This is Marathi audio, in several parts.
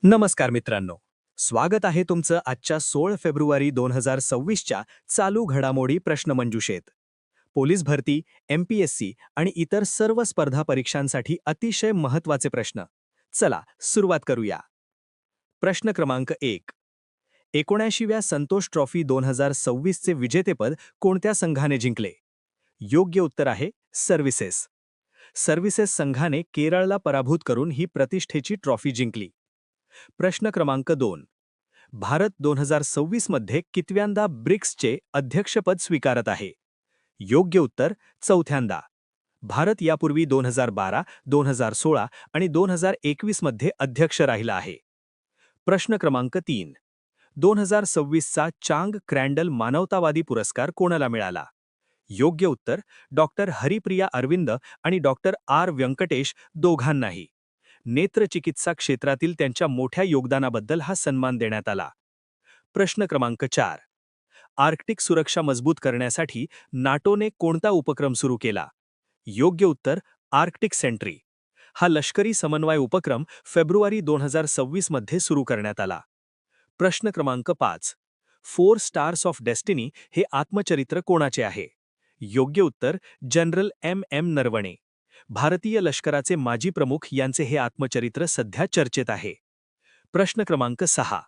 नमस्कार मित्रांनो. स्वागत आहे तुमचं आजच्या 16 फेब्रुवारी 2026च्या चालू घडामोडी प्रश्नमंजुषेत. पोलीस भरती, एमपीएससी आणि इतर सर्व स्पर्धा परीक्षांसाठी अतिशय महत्त्वाचे प्रश्न. चला सुरुवात करूया. प्रश्न क्रमांक 1. 79व्या संतोष ट्रॉफी 2026चे विजेतेपद कोणत्या संघाने जिंकले? योग्य उत्तर आहे सर्व्हिसेस. सर्व्हिसेस संघाने केरळला पराभूत करून ही प्रतिष्ठेची ट्रॉफी जिंकली. प्रश्न क्रमांक 2. भारत 2026 मध्ये कितव्यांदा ब्रिक्सचे अध्यक्षपद स्वीकारत आहे? योग्य उत्तर चौथ्यांदा. भारत यापूर्वी 2012, 2016 आणि 2021 मध्ये अध्यक्ष राहिला आहे. प्रश्न क्रमांक 3. 2026चा चांग क्रँडल मानवतावादी पुरस्कार कोणाला मिळाला? योग्य उत्तर डॉक्टर हरिप्रिया अरविंद आणि डॉक्टर आर व्यंकटेश दोघांनाही. नेत्रचिकित्सा क्षेत्रातील त्यांच्या मोठ्या योगदानाबद्दल हा सन्मान देण्यात आला. प्रश्न क्रमांक 4. आर्क्टिक सुरक्षा मजबूत करण्यासाठी नाटोने कोणता उपक्रम सुरू केला? योग्य उत्तर आर्क्टिक सेंट्री. हा लष्करी समन्वय उपक्रम फेब्रुवारी 2026 मध्ये सुरू करण्यात आला. प्रश्न क्रमांक 5. 4 स्टार्स ऑफ डेस्टिनी हे आत्मचरित्र कोणाचे आहे? योग्य उत्तर जनरल एम नरवणे. भारतीय लष्कराचे माजी प्रमुख यांचे हे आत्मचरित्र सध्या चर्चेत आहे. प्रश्न क्रमांक 6.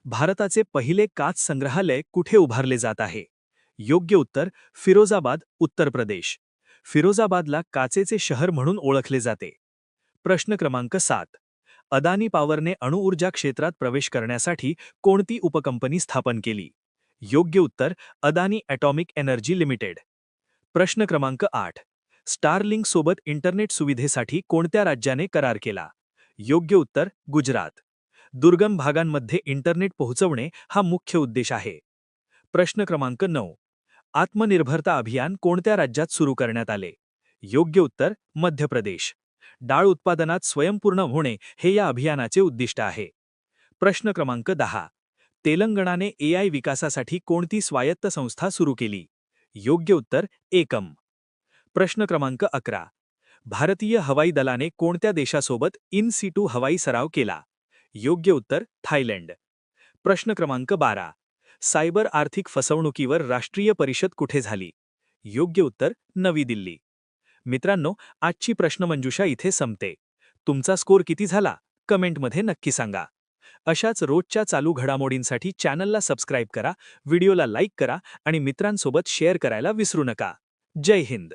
भारताचे पहिले काच संग्रहालय कुठे उभारले जात आहे? योग्य उत्तर फिरोजाबाद, उत्तर प्रदेश. फिरोजाबादला काचेचे शहर म्हणून ओळखले जाते. प्रश्न क्रमांक 7. अदानी पॉवरने अणुऊर्जा क्षेत्रात प्रवेश करण्यासाठी कोणती उपकंपनी स्थापन केली? योग्य उत्तर अदानी ॲटॉमिक एनर्जी लिमिटेड. प्रश्न क्रमांक 8. स्टारलिंक सोबत इंटरनेट सुविधेसाठी कोणत्या राज्याने करार केला? योग्य उत्तर गुजरात. दुर्गम भागांमध्ये इंटरनेट पोहोचवणे हा मुख्य उद्देश आहे. प्रश्न क्रमांक 9. आत्मनिर्भरता अभियान कोणत्या राज्यात सुरू करण्यात आले? योग्य उत्तर मध्य प्रदेश. डाळ उत्पादनात स्वयंपूर्ण होणे हे या अभियानाचे उद्दिष्ट आहे. प्रश्न क्रमांक 10. तेलंगणाने AI विकासासाठी कोणती स्वायत्त संस्था सुरू केली? योग्य उत्तर एकम. प्रश्न क्रमांक 11. भारतीय हवाई दलाने कोणत्या देशासोबत इन सिटू हवाई सराव केला? योग्य उत्तर थायलंड. प्रश्न क्रमांक 12. सायबर आर्थिक फसवणुकीवर राष्ट्रीय परिषद कुठे झाली? योग्य उत्तर नवी दिल्ली. मित्रांनो, आजची प्रश्नमंजुषा इथे संपते. तुमचा स्कोर किती झाला? कमेंटमध्ये नक्की सांगा. अशाच रोजच्या चालू घडामोडींसाठी चॅनलला सबस्क्राईब करा, व्हिडिओला लाईक करा आणि मित्रांसोबत शेअर करायला विसरू नका. जय हिंद.